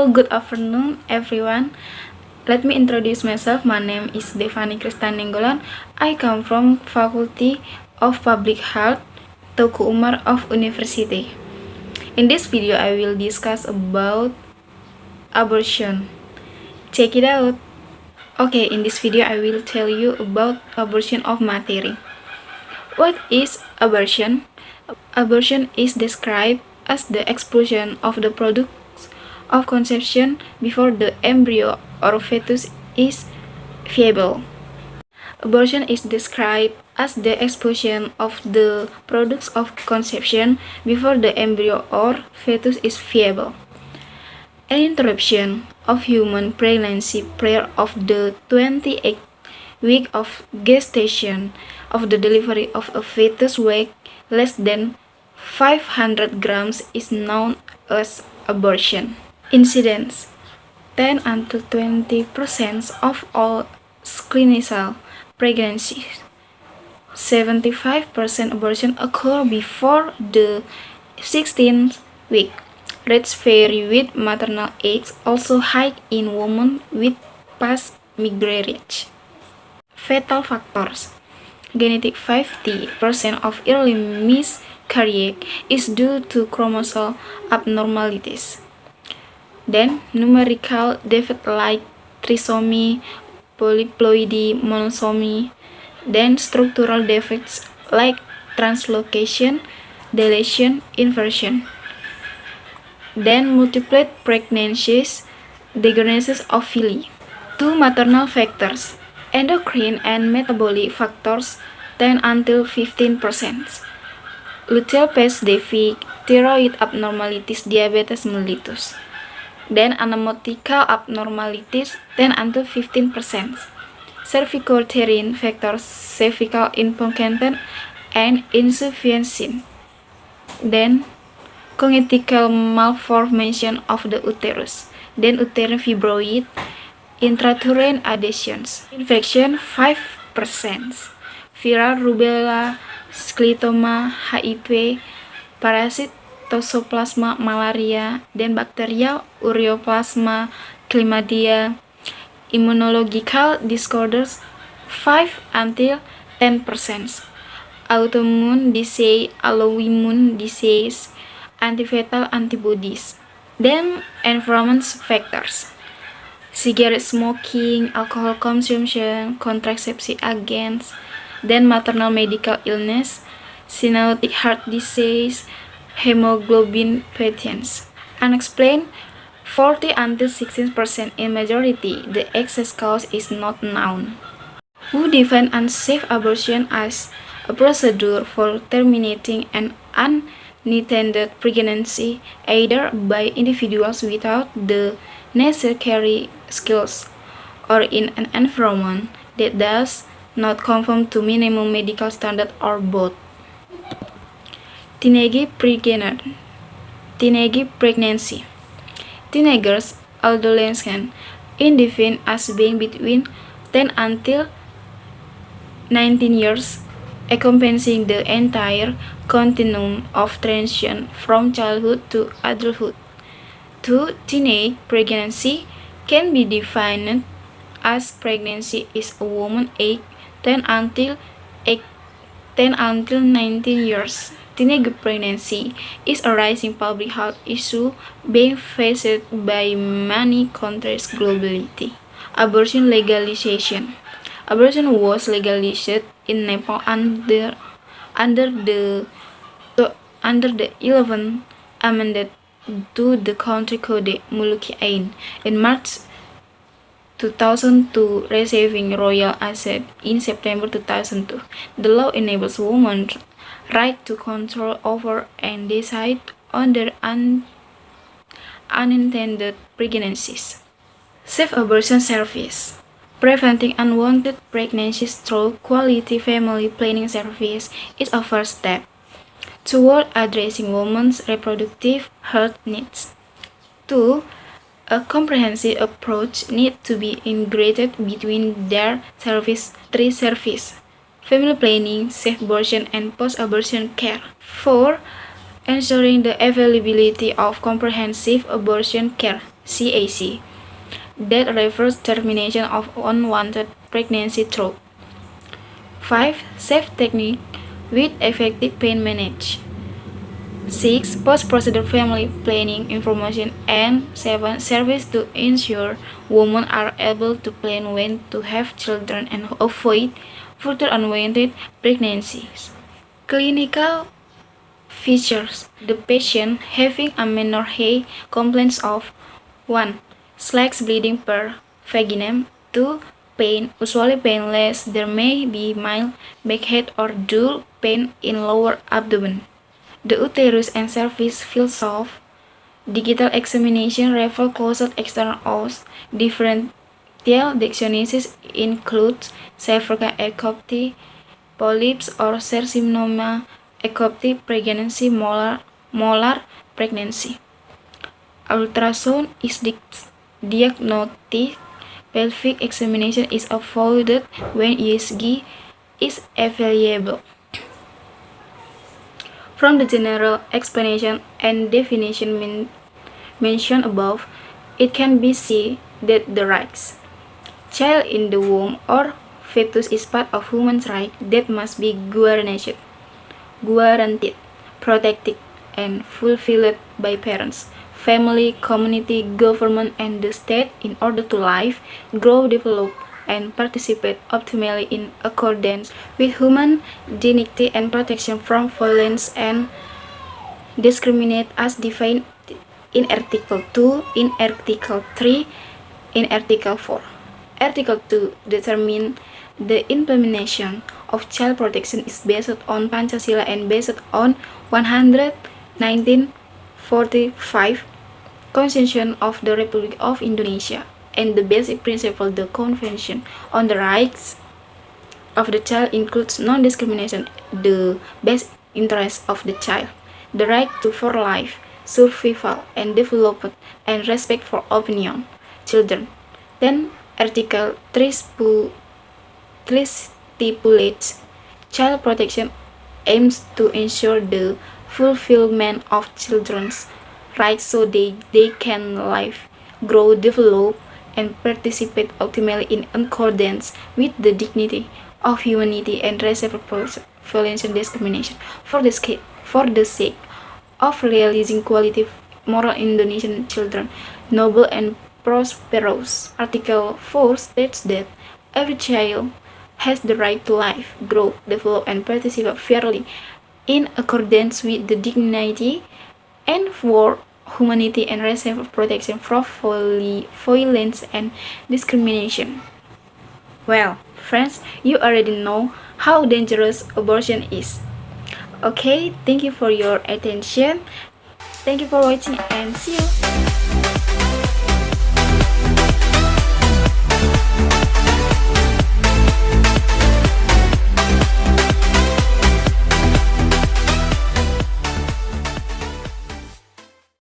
Hello, good afternoon, everyone. Let me introduce myself. My name is Devani Kristanenggolan. I come from Faculty of Public Health, Teuku Umar of University. In this video, I will discuss about abortion. Check it out. Okay, in this video, I will tell you about abortion of materi. What is abortion? Abortion is described as the expulsion of the products of conception before the embryo or fetus is viable. Abortion is described as the expulsion of the products of conception before the embryo or fetus is viable. An interruption of human pregnancy prior of the 28th week of gestation of the delivery of a fetus weight less than 500 grams is known as abortion. Incidence: 10 until 20% of all clinical pregnancies. 75% abortion occur before the 16th week. Rates vary with maternal age, also high in women with past miscarriage. Fatal factors: genetic 50% of early miscarriage is due to chromosome abnormalities. Then, numerical defects like trisomy, polyploidy, monosomy. Then, structural defects like translocation, deletion, inversion. Then, multiple pregnancies, diagnosis of villi. 2 maternal factors: endocrine and metabolic factors 10 until 15%. Luteal phase defect, thyroid abnormalities, diabetes mellitus. Then anamotical abnormalities 10 until 15%. Cervicouterine factors, cervical incontinence and insufficiency. Then congenital malformation of the uterus. Then uterine fibroid, intrauterine adhesions. Infection 5%. Viral rubella, scleroderma, HIV, parasit Toxoplasma malaria, dan bacterial ureaplasma, chlamydia. Immunological disorders 5 until 10%. Autoimmune disease, autoimmune disease, antiviral antibodies. Then environment factors: cigarette smoking, alcohol consumption, contraceptive agents. Then maternal medical illness, cyanotic heart disease, hemoglobin patients. Unexplained 40 until 16%. In majority, the excess cause is not known. Who define unsafe abortion as a procedure for terminating an unintended pregnancy, either by individuals without the necessary skills or in an environment that does not conform to minimum medical standard, or both. Teenage pregnancy. Teenagers, adolescents, is defined as being between 10 until 19 years, encompassing the entire continuum of transition from childhood to adulthood. 2. Teenage pregnancy can be defined as pregnancy is a woman aged 10 until 19 years. Teenage pregnancy is a rising public health issue being faced by many countries globally. Abortion legalization. Abortion was legalized in Nepal under the 11th Amendment to the Country Code Muluki Ain in March 2002, receiving royal assent in September 2002. The law enables women right to control over and decide on their unintended pregnancies. Safe abortion service. Preventing unwanted pregnancies through quality family planning service is a first step toward addressing women's reproductive health needs. 2. A comprehensive approach needs to be integrated between their 3 services: family planning, safe abortion, and post-abortion care. 4. Ensuring the availability of comprehensive abortion care. CAC, that refers termination of unwanted pregnancy through 5. Safe technique with effective pain management. 6. Post-procedure family planning information. And 7. Service to ensure women are able to plan when to have children and avoid further unwanted pregnancies. Clinical features. The patient having amenorrhea complains of 1. Slacks bleeding per vaginum. 2. Pain, usually painless. There may be mild backache or dull pain in lower abdomen. The uterus and cervix feel soft. Digital examination reveals closed external os. Differential diagnosis includes cervical ectopy, polyps or carcinoma, ectopy, pregnancy, molar pregnancy. Ultrasound is diagnostic. Pelvic examination is avoided when ESG is available. From the general explanation and definition mentioned above, it can be seen that the rights child in the womb or fetus is part of human right that must be guaranteed, protected, and fulfilled by parents, family, community, government, and the state in order to live, grow, develop, and participate optimally in accordance with human dignity and protection from violence and discriminate as defined in Article 2, in Article 3, in Article 4. Article 2 determines the implementation of child protection is based on Pancasila and based on 1945 Constitution of the Republic of Indonesia and the basic principle the Convention on the Rights of the Child includes non-discrimination, the best interest of the child, the right for life, survival, and development, and respect for opinion, children. Then Article 3 stipulates child protection aims to ensure the fulfillment of children's rights so they can live, grow, develop, and participate ultimately in accordance with the dignity of humanity and respect for violence and discrimination for the sake of realizing quality moral Indonesian children, noble and prosperous. Article 4 states that every child has the right to live, grow, develop, and participate fairly in accordance with the dignity and for humanity and respect for protection from violence and discrimination. Well, friends, you already know how dangerous abortion is. Okay, thank you for your attention. Thank you for watching and see you.